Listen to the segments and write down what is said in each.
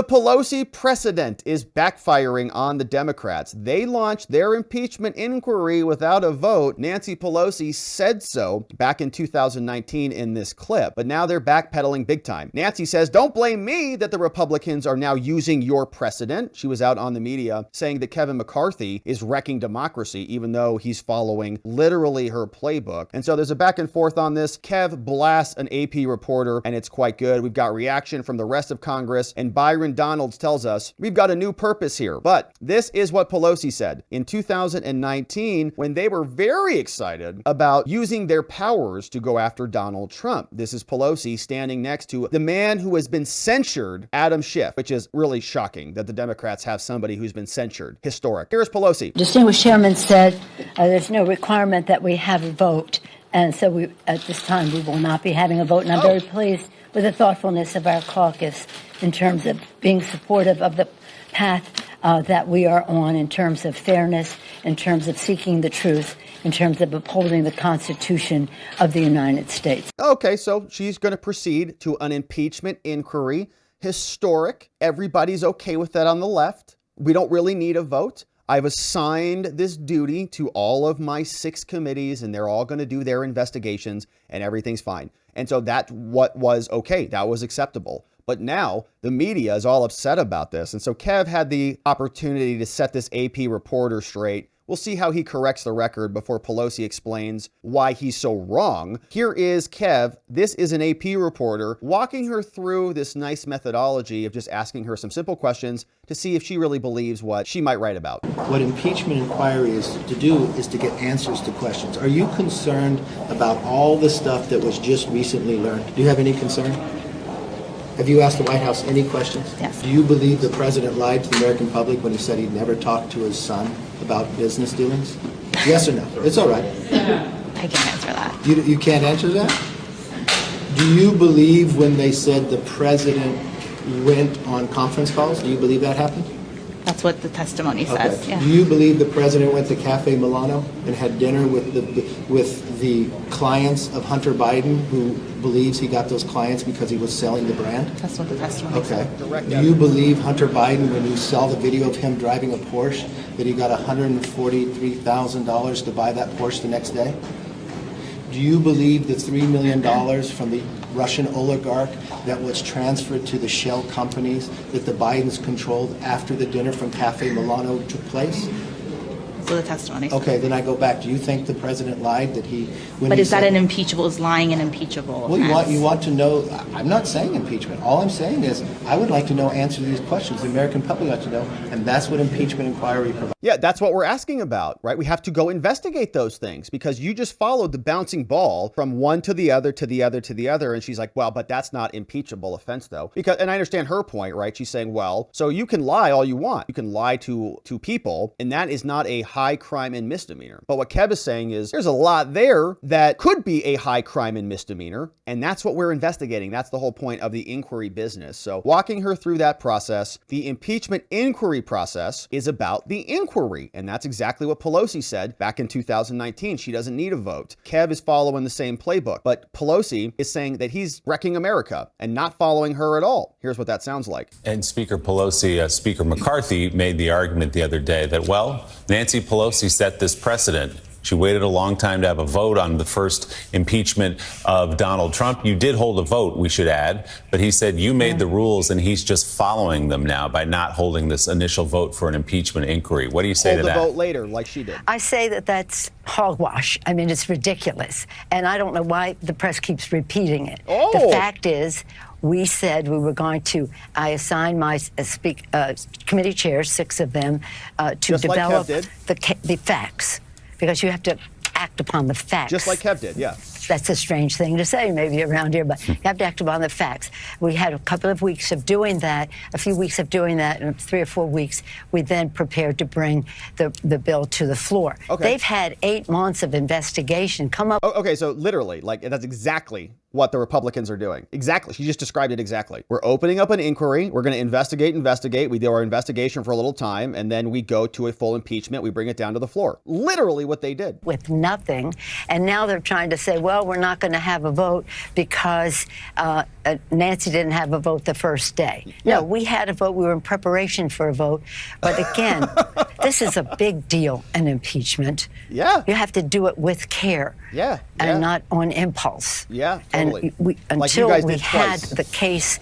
The Pelosi Precedent is backfiring on the Democrats. They launched their impeachment inquiry without a vote. Nancy Pelosi said so back in 2019 in this clip, but now they're backpedaling big time. Nancy says, don't blame me that the Republicans are now using your precedent. She was out on the media saying that Kevin McCarthy is wrecking democracy, even though he's following literally her playbook. And so there's a back and forth on this. Kev Blasts an AP reporter, and it's quite good. We've got reaction from the rest of Congress, and Byron Donalds tells us we've got a new purpose here. But this is what Pelosi said in 2019 when they were very excited about using their powers to go after Donald Trump. This is Pelosi standing next to the man who has been censured, Adam Schiff, which is really shocking that the Democrats have somebody who's been censured. Historic. Here's Pelosi. Distinguished Chairman said there's no requirement that we have a vote. And so at this time, we will not be having a vote. And I'm very pleased with the thoughtfulness of our caucus in terms of being supportive of the path that we are on in terms of fairness, in terms of seeking the truth, in terms of upholding the Constitution of the United States. Okay, so she's going to proceed to an impeachment inquiry. Historic. Everybody's okay with that on the left. We don't really need a vote. I've assigned this duty to all of my 6 committees, and they're all going to do their investigations, and everything's fine. And so that's what was okay. That was acceptable. But now the media is all upset about this. And so Kev had the opportunity to set this AP reporter straight. We'll see how he corrects the record before Pelosi explains why he's so wrong. Here is Kev. This is an AP reporter walking her through this nice methodology of just asking her some simple questions to see if she really believes what she might write about. What impeachment inquiry is to do is to get answers to questions. Are you concerned about all the stuff that was just recently learned? Do you have any concern? Have you asked the White House any questions? Yes. Do you believe the president lied to the American public when he said he'd never talked to his son about business dealings? Yes or no? It's all right. I can't answer that. You can't answer that? Do you believe when they said the president went on conference calls? Do you believe that happened? That's what the testimony says. Okay. Yeah. Do you believe the president went to Cafe Milano and had dinner with the clients of Hunter Biden, who believes he got those clients because he was selling the brand? That's what the testimony says. Okay. Do you believe Hunter Biden, when you saw the video of him driving a Porsche, that he got $143,000 to buy that Porsche the next day? Do you believe the $3 million from the Russian oligarch that was transferred to the shell companies that the Bidens controlled after the dinner from Cafe Milano took place? So the testimony says. Okay, then I go back. Do you think the president lied that he... But is that an impeachable? Is lying an impeachable offense? Well, you want to know... I'm not saying impeachment. All I'm saying is I would like to know answers to these questions. The American public ought to know, and that's what impeachment inquiry provides. Yeah, that's what we're asking about, right? We have to go investigate those things because you just followed the bouncing ball from one to the other, to the other, to the other. And she's like, well, but that's not impeachable offense, though. And I understand her point, right? She's saying, well, so you can lie all you want. You can lie to people, and that is not a high crime and misdemeanor. But what Kev is saying is there's a lot there that could be a high crime and misdemeanor. And that's what we're investigating. That's the whole point of the inquiry business. So walking her through that process, the impeachment inquiry process is about the inquiry. And that's exactly what Pelosi said back in 2019. She doesn't need a vote. Kev is following the same playbook, but Pelosi is saying that he's wrecking America and not following her at all. Here's what that sounds like. And Speaker Pelosi, Speaker McCarthy made the argument the other day that, well, Nancy Pelosi set this precedent. She waited a long time to have a vote on the first impeachment of Donald Trump. You did hold a vote, we should add, but he said you made the rules and he's just following them now by not holding this initial vote for an impeachment inquiry. What do you say to that? Hold the vote later, like she did. I say that that's hogwash. I mean, it's ridiculous. And I don't know why the press keeps repeating it. Oh. The fact is, we said we were going to, I assigned my committee chairs, 6 of them, to just develop like the facts. Because you have to act upon the facts. Just like Kev did, yeah. That's a strange thing to say maybe around here, but you have to act upon the facts. We had a couple of weeks of doing that, a few weeks of doing that, and 3 or 4 weeks, we then prepared to bring the bill to the floor. Okay. They've had 8 months of investigation come up. Oh, okay, so literally, like, that's exactly what the Republicans are doing. Exactly. She just described it exactly. We're opening up an inquiry. We're going to investigate. We do our investigation for a little time, and then we go to a full impeachment. We bring it down to the floor. Literally what they did. With nothing. nothing. And now they're trying to say, well, we're not going to have a vote because Nancy didn't have a vote the first day. No, we had a vote. We were in preparation for a vote. But again, this is a big deal, an impeachment. Yeah. You have to do it with care. Yeah. And not on impulse. Yeah, totally. And until we had the case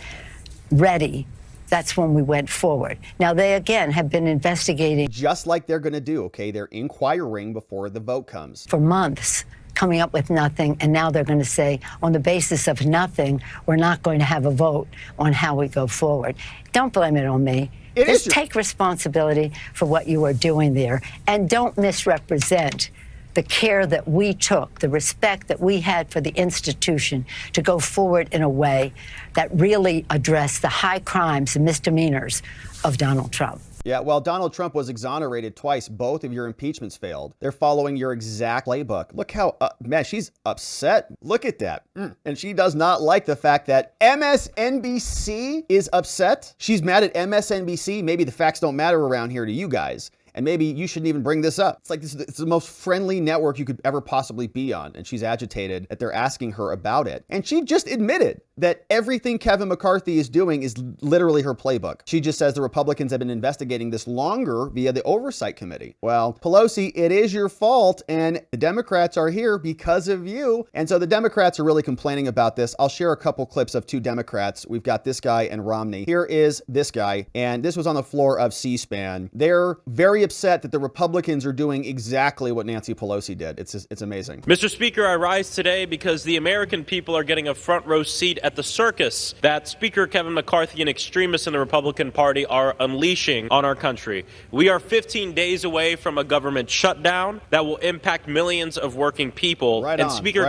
ready, that's when we went forward. Now, they, again, have been investigating. Just like they're going to do, okay? They're inquiring before the vote comes. For months, coming up with nothing, and now they're going to say, on the basis of nothing, we're not going to have a vote on how we go forward. Don't blame it on me. Just take responsibility for what you are doing there, and don't misrepresent the care that we took, the respect that we had for the institution to go forward in a way that really addressed the high crimes and misdemeanors of Donald Trump. Yeah, well, Donald Trump was exonerated twice. Both of your impeachments failed. They're following your exact playbook. Look how, man, she's upset. Look at that. And she does not like the fact that MSNBC is upset. She's mad at MSNBC. Maybe the facts don't matter around here to you guys. And maybe you shouldn't even bring this up. It's like it's the most friendly network you could ever possibly be on. And she's agitated that they're asking her about it. And she just admitted that everything Kevin McCarthy is doing is literally her playbook. She just says the Republicans have been investigating this longer via the Oversight Committee. Well, Pelosi, it is your fault. And the Democrats are here because of you. And so the Democrats are really complaining about this. I'll share a couple clips of two Democrats. We've got this guy and Romney. Here is this guy. And this was on the floor of C-SPAN. They're very upset that the Republicans are doing exactly what Nancy Pelosi did. It's amazing. Mr. Speaker, I rise today because the American people are getting a front row seat at the circus that Speaker Kevin McCarthy and extremists in the Republican Party are unleashing on our country. We are 15 days away from a government shutdown that will impact millions of working people. Speaker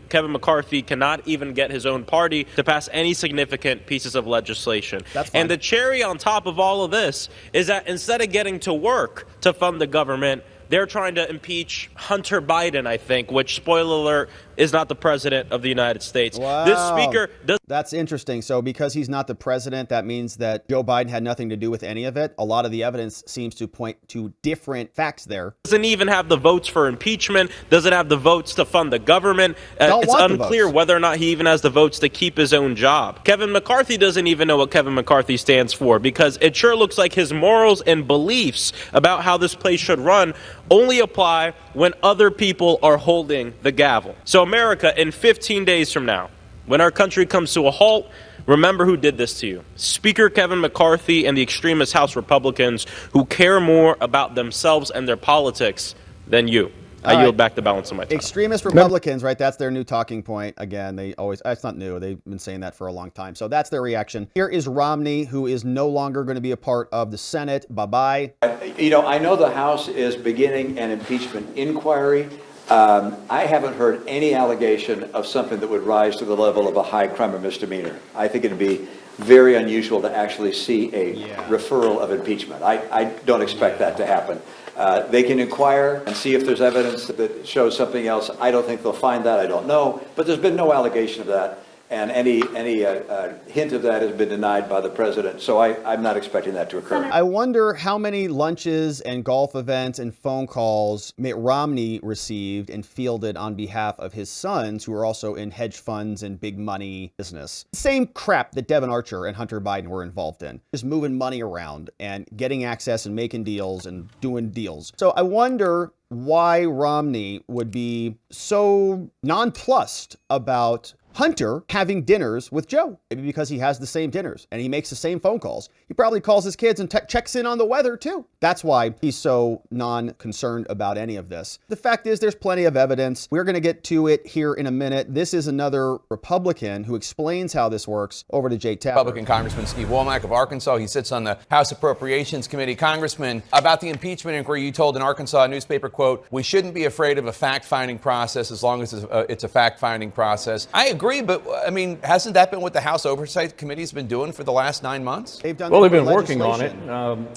Kevin McCarthy cannot even get his own party to pass any significant pieces of legislation. And the cherry on top of all of this is that instead of getting to work to fund the government, they're trying to impeach Hunter Biden, I think, which, spoiler alert, is not the president of the United States. Wow. This speaker does. That's interesting. So because he's not the president, that means that Joe Biden had nothing to do with any of it. A lot of the evidence seems to point to different facts there. Doesn't even have the votes for impeachment, doesn't have the votes to fund the government. It's unclear whether or not he even has the votes to keep his own job. Kevin McCarthy doesn't even know what Kevin McCarthy stands for, because it sure looks like his morals and beliefs about how this place should run only apply when other people are holding the gavel. So America, in 15 days from now, when our country comes to a halt, remember who did this to you. Speaker Kevin McCarthy and the extremist House Republicans who care more about themselves and their politics than you. I yield back the balance of my time. Extremist Republicans, right? That's their new talking point. Again, they always, it's not new. They've been saying that for a long time. So that's their reaction. Here is Romney, who is no longer going to be a part of the Senate. Bye-bye. You know, I know the House is beginning an impeachment inquiry. I haven't heard any allegation of something that would rise to the level of a high crime or misdemeanor. I think it'd be very unusual to actually see a referral of impeachment. I don't expect that to happen. They can inquire and see if there's evidence that shows something else. I don't think they'll find that. I don't know. But there's been no allegation of that. And any hint of that has been denied by the president. So I'm not expecting that to occur. I wonder how many lunches and golf events and phone calls Mitt Romney received and fielded on behalf of his sons, who are also in hedge funds and big money business. Same crap that Devin Archer and Hunter Biden were involved in. Just moving money around and getting access and making deals and doing deals. So I wonder why Romney would be so nonplussed about Hunter having dinners with Joe. Maybe because he has the same dinners and he makes the same phone calls. He probably calls his kids and checks in on the weather too. That's why he's so non-concerned about any of this. The fact is, there's plenty of evidence. We're going to get to it here in a minute. This is another Republican who explains how this works. Over to Jake Tapper. Republican Congressman Steve Womack of Arkansas. He sits on the House Appropriations Committee. Congressman, about the impeachment inquiry, you told an Arkansas newspaper, quote, "We shouldn't be afraid of a fact-finding process as long as it's a fact-finding process." I agree agree, but I mean, hasn't that been what the House Oversight Committee has been doing for the last 9 months? They've done Well, they've been working on it,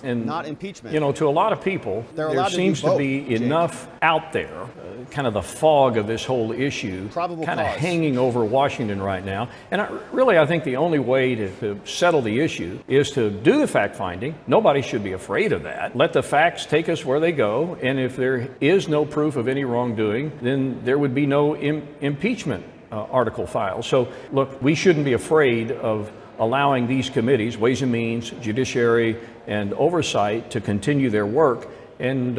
and not impeachment. You know, to a lot of people, there seems to be enough out there, kind of the fog of this whole issue, kind of hanging over Washington right now. And I think the only way to settle the issue is to do the fact finding. Nobody should be afraid of that. Let the facts take us where they go, and if there is no proof of any wrongdoing, then there would be no impeachment article filed. So, look, we shouldn't be afraid of allowing these committees, Ways and Means, Judiciary, and Oversight, to continue their work. And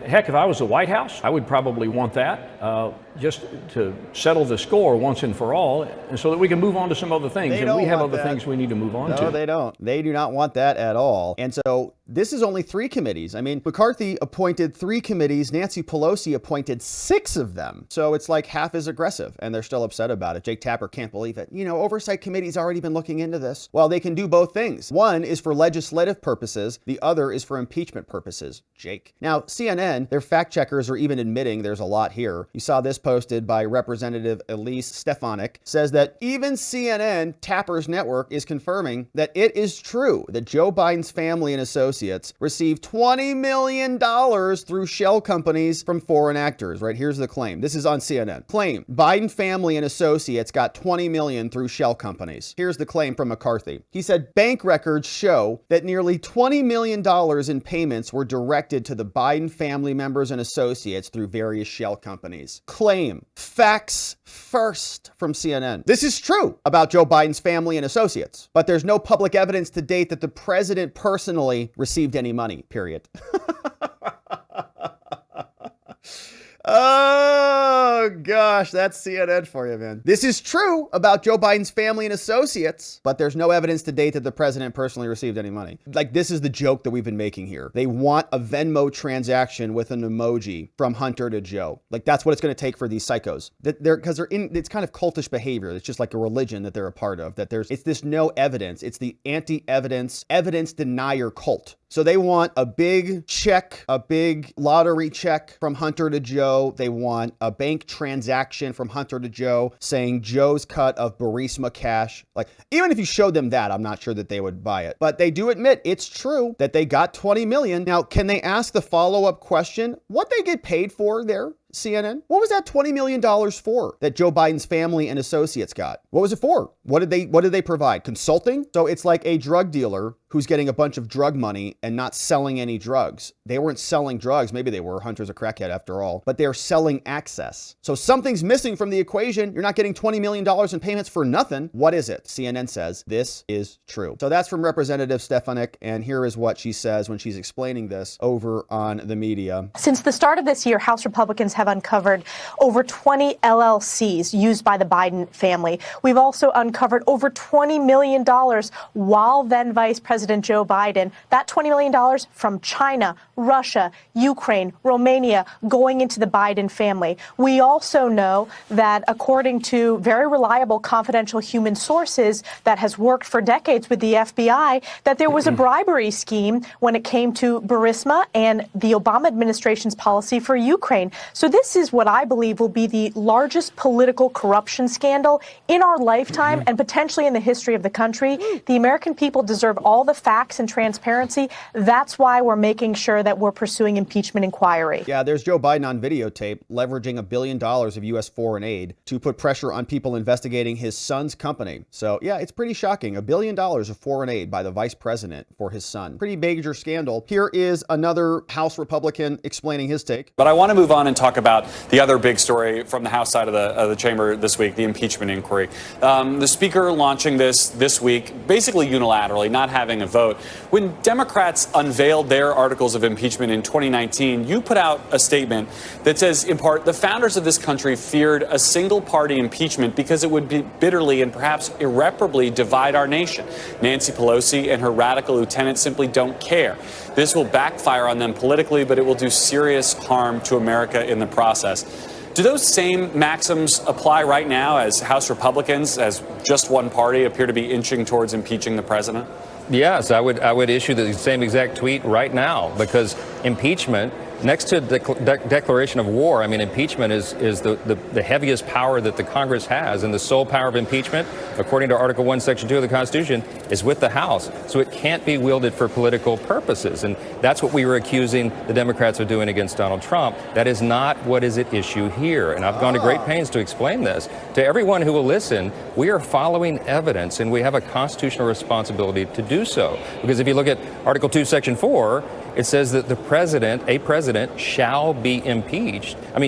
heck, if I was the White House, I would probably want that just to settle the score once and for all, and so that we can move on to some other things. And we have other things we need to move on to. No, they don't. They do not want that at all. And so this is only 3 committees. I mean, McCarthy appointed 3 committees. Nancy Pelosi appointed 6 of them. So it's like half as aggressive, and they're still upset about it. Jake Tapper can't believe it. You know, Oversight Committee's already been looking into this. Well, they can do both things. One is for legislative purposes. The other is for impeachment purposes. Jake. Now, CNN, their fact checkers are even admitting there's a lot here. You saw this posted by Representative Elise Stefanik, says that even CNN, Tapper's network, is confirming that it is true that Joe Biden's family and associates received $20 million through shell companies from foreign actors, right? Here's the claim. This is on CNN. Claim, Biden family and associates got $20 million through shell companies. Here's the claim from McCarthy. He said bank records show that nearly $20 million in payments were directed to the Biden family members and associates through various shell companies. Claim, facts first from CNN. This is true about Joe Biden's family and associates, but there's no public evidence to date that the president personally received any money, period. Oh, gosh, that's CNN for you, man. This is true about Joe Biden's family and associates, but there's no evidence to date that the president personally received any money. Like, this is the joke that we've been making here. They want a Venmo transaction with an emoji from Hunter to Joe. Like, that's what it's going to take for these psychos. It's kind of cultish behavior. It's just like a religion that they're a part of, it's this no evidence. It's the anti-evidence, evidence denier cult. So they want a big check, a big lottery check from Hunter to Joe. They want a bank transaction from Hunter to Joe saying Joe's cut of Burisma cash. Like, even if you showed them that, I'm not sure that they would buy it. But they do admit it's true that they got $20 million. Now, can they ask the follow-up question, what they get paid for there? CNN? What was that $20 million for that Joe Biden's family and associates got? What was it for? What did they provide? Consulting? So it's like a drug dealer who's getting a bunch of drug money and not selling any drugs. They weren't selling drugs. Maybe they were. Hunter's a crackhead after all. But they're selling access. So something's missing from the equation. You're not getting $20 million in payments for nothing. What is it? CNN says this is true. So that's from Representative Stefanik. And here is what she says when she's explaining this over on the media. Since the start of this year, House Republicans have uncovered over 20 LLCs used by the Biden family. We've also uncovered over $20 million while then Vice President Joe Biden, that $20 million from China, Russia, Ukraine, Romania, going into the Biden family. We also know that according to very reliable confidential human sources that has worked for decades with the FBI, that there was a bribery scheme when it came to Burisma and the Obama administration's policy for Ukraine. So this is what I believe will be the largest political corruption scandal in our lifetime and potentially in the history of the country. The American people deserve all the facts and transparency. That's why we're making sure that we're pursuing impeachment inquiry. Yeah, there's Joe Biden on videotape leveraging $1 billion of U.S. foreign aid to put pressure on people investigating his son's company. So yeah, it's pretty shocking. $1 billion of foreign aid by the vice president for his son. Pretty major scandal. Here is another House Republican explaining his take. But I want to move on and talk about the other big story from the House side of the chamber this week, the impeachment inquiry. The Speaker launching this week, basically unilaterally, not having a vote. When Democrats unveiled their articles of impeachment in 2019, you put out a statement that says, in part, the founders of this country feared a single-party impeachment because it would be bitterly and perhaps irreparably divide our nation. Nancy Pelosi and her radical lieutenants simply don't care. This will backfire on them politically, but it will do serious harm to America in the process. Do those same maxims apply right now as House Republicans, as just one party, appear to be inching towards impeaching the president? Yes, I would issue the same exact tweet right now, because impeachment next to the declaration of war, I mean, impeachment is the heaviest power that the Congress has, and the sole power of impeachment, according to Article 1, Section 2 of the Constitution, is with the House. So it can't be wielded for political purposes, and that's what we were accusing the Democrats of doing against Donald Trump. That is not what is at issue here, and I've gone to great pains to explain this. To everyone who will listen, we are following evidence, and we have a constitutional responsibility to do so. Because if you look at Article 2, Section 4, it says that a president shall be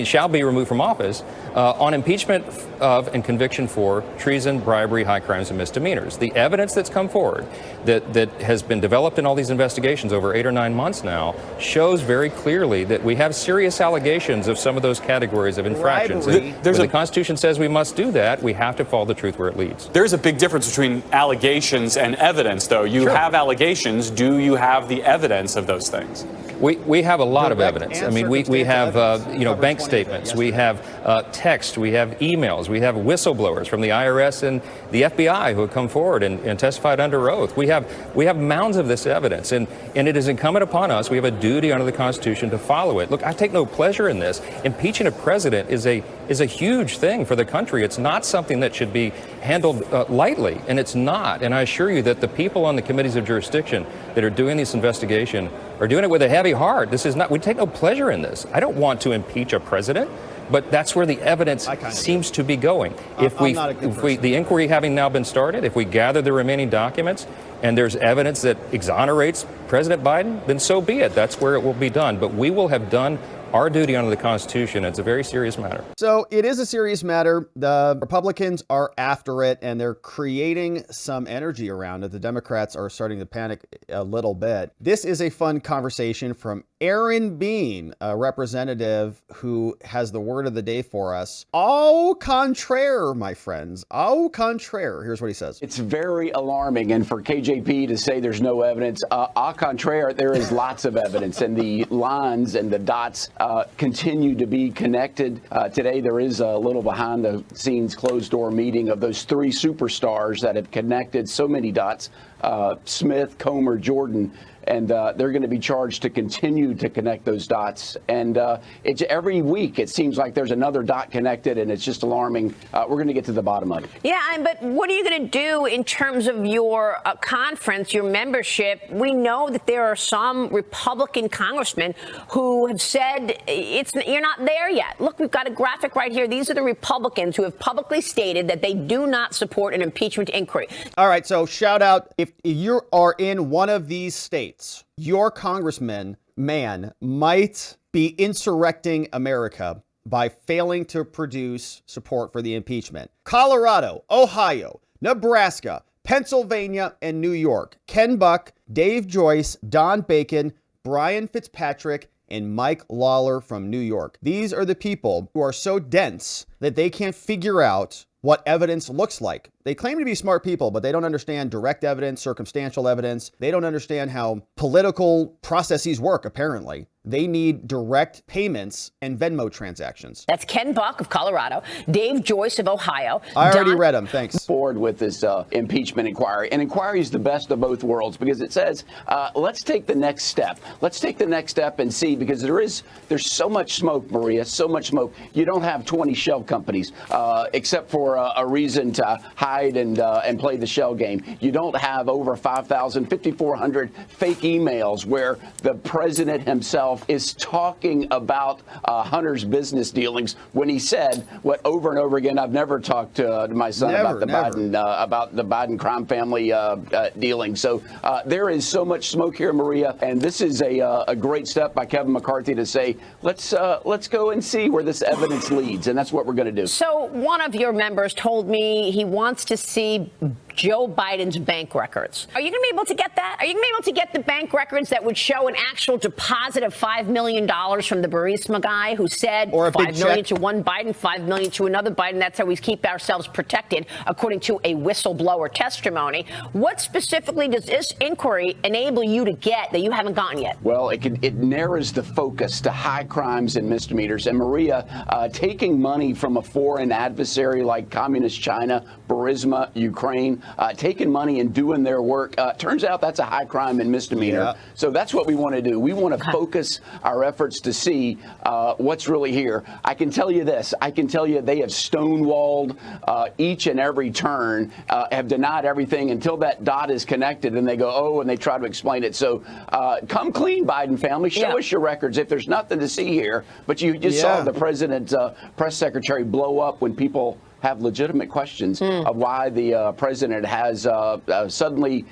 shall be removed from office on impeachment of and conviction for treason, bribery, high crimes, and misdemeanors. The evidence that's come forward that has been developed in all these investigations over 8 or 9 months now shows very clearly that we have serious allegations of some of those categories of infractions. When the Constitution says we must do that, we have to follow the truth where it leads. There's a big difference between allegations and evidence, though. You have allegations. Do you have the evidence of those things? We have a lot of evidence. I mean, we have bank statements, we have text, we have emails, we have whistleblowers from the IRS and the FBI who have come forward and testified under oath. We have mounds of this evidence, and it is incumbent upon us. We have a duty under the Constitution to follow it. Look, I take no pleasure in this. Impeaching a president is a huge thing for the country. It's not something that should be handled lightly, and it's not. And I assure you that the people on the committees of jurisdiction that are doing this investigation are doing it with a heavy heart. We take no pleasure in this. I don't want to impeach a president, but that's where the evidence seems to be going. The inquiry having now been started, if we gather the remaining documents and there's evidence that exonerates President Biden, then so be it. That's where it will be done. But we will have done our duty under the Constitution. It's a very serious matter. So it is a serious matter. The Republicans are after it, and they're creating some energy around it. The Democrats are starting to panic a little bit. This is a fun conversation from Aaron Bean, a representative who has the word of the day for us. Au contraire, my friends. Au contraire. Here's what he says. It's very alarming. And for KJP to say there's no evidence, au contraire, there is lots of evidence. And the lines and the dots continue to be connected. Today, there is a little behind the scenes closed door meeting of those three superstars that have connected so many dots, Smith, Comer, Jordan. And they're going to be charged to continue to connect those dots. And it's every week it seems like there's another dot connected, and it's just alarming. We're going to get to the bottom of it. Yeah, but what are you going to do in terms of your conference, your membership? We know that there are some Republican congressmen who have said you're not there yet. Look, we've got a graphic right here. These are the Republicans who have publicly stated that they do not support an impeachment inquiry. All right, so shout out if you are in one of these states. Your congressman might be insurrecting America by failing to produce support for the impeachment. Colorado, Ohio, Nebraska, Pennsylvania, and New York. Ken Buck, Dave Joyce, Don Bacon, Brian Fitzpatrick, and Mike Lawler from New York. These are the people who are so dense that they can't figure out what evidence looks like. They claim to be smart people, but they don't understand direct evidence, circumstantial evidence. They don't understand how political processes work, apparently. They need direct payments and Venmo transactions. That's Ken Buck of Colorado, Dave Joyce of Ohio. I already read them, thanks. Forward with this impeachment inquiry. And inquiry is the best of both worlds because it says, let's take the next step. Let's take the next step and see, because there's so much smoke, Maria, so much smoke. You don't have 20 shell companies, except for a reason to hide and play the shell game. You don't have over 5,400 fake emails where the president himself is talking about Hunter's business dealings when he said what over and over again. I've never talked to my son about the Biden crime family dealing. So there is so much smoke here, Maria, and this is a great step by Kevin McCarthy to say let's go and see where this evidence leads, and that's what we're going to do. So one of your members told me he wants to see Joe Biden's bank records. Are you going to be able to get that? Are you going to be able to get the bank records that would show an actual deposit of $5 million from the Burisma guy who said $5 million to one Biden, $5 million to another Biden? That's how we keep ourselves protected, according to a whistleblower testimony. What specifically does this inquiry enable you to get that you haven't gotten yet? Well, it narrows the focus to high crimes and misdemeanors. And Maria, taking money from a foreign adversary like Communist China, Burisma, Ukraine, taking money and doing their work. Turns out that's a high crime and misdemeanor. Yeah. So that's what we want to do. We want to focus our efforts to see what's really here. I can tell you this. I can tell you they have stonewalled each and every turn, have denied everything until that dot is connected, and they go, oh, and they try to explain it. So come clean, Biden family. Show us your records if there's nothing to see here. But you just saw the president's press secretary blow up when people have legitimate questions of why the president has suddenly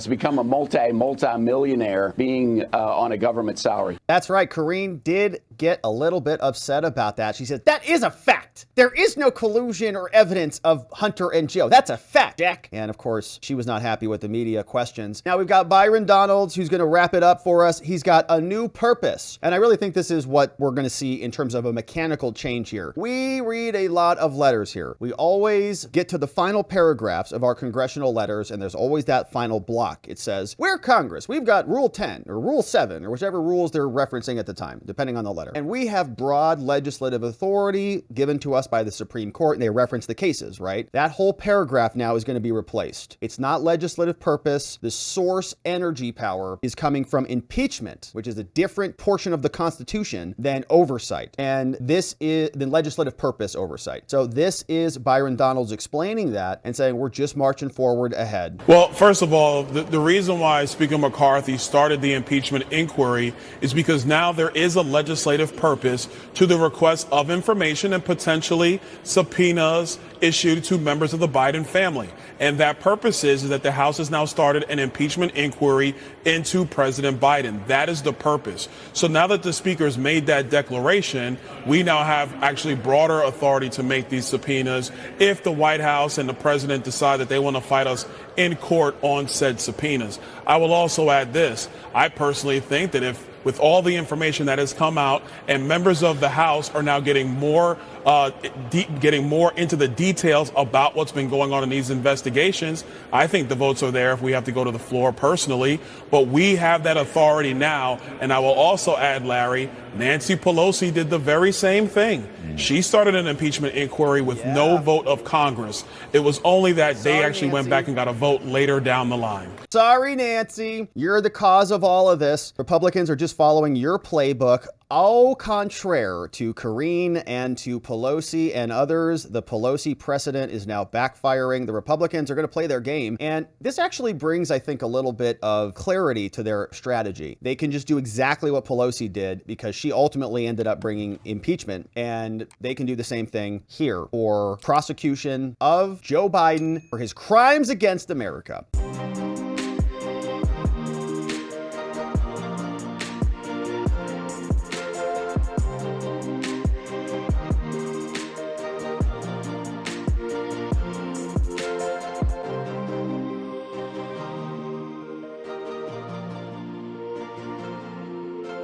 become a multi-millionaire being on a government salary. That's right. Karine did get a little bit upset about that. She said, that is a fact. There is no collusion or evidence of Hunter and Joe. That's a fact, Jack. And of course, she was not happy with the media questions. Now we've got Byron Donalds, who's going to wrap it up for us. He's got a new purpose. And I really think this is what we're going to see in terms of a mechanical change here. We read a lot of letters here. We always get to the final paragraphs of our congressional letters, and there's always that final block. It says, we're Congress. We've got Rule 10 or Rule 7 or whichever rules they're referencing at the time, depending on the letter. And we have broad legislative authority given to us by the Supreme Court, and they reference the cases, right? That whole paragraph now is going to be replaced. It's not legislative purpose. The source energy power is coming from impeachment, which is a different portion of the Constitution than oversight. And this is the legislative purpose oversight. So this is Byron Donalds explaining that and saying we're just marching forward ahead. Well, first of all, the reason why Speaker McCarthy started the impeachment inquiry is because now there is a legislative purpose to the request of information and potentially subpoenas issued to members of the Biden family. And that purpose is that the House has now started an impeachment inquiry into President Biden. That is the purpose. So now that the Speaker's made that declaration, we now have actually broader authority to make these subpoenas if the White House and the President decide that they want to fight us in court on said subpoenas. I will also add this. I personally think that if, with all the information that has come out and members of the House are now getting more into the details about what's been going on in these investigations, I think the votes are there if we have to go to the floor personally. But we have that authority now. And I will also add, Larry, Nancy Pelosi did the very same thing. She started an impeachment inquiry with no vote of Congress. It was only that they actually went back and got a vote later down the line. Sorry, Nancy. You're the cause of all of this. Republicans are just following your playbook. Au contraire to Karine and to Pelosi and others, the Pelosi precedent is now backfiring. The Republicans are going to play their game. And this actually brings, I think, a little bit of clarity to their strategy. They can just do exactly what Pelosi did because she ultimately ended up bringing impeachment. And they can do the same thing here for prosecution of Joe Biden for his crimes against America.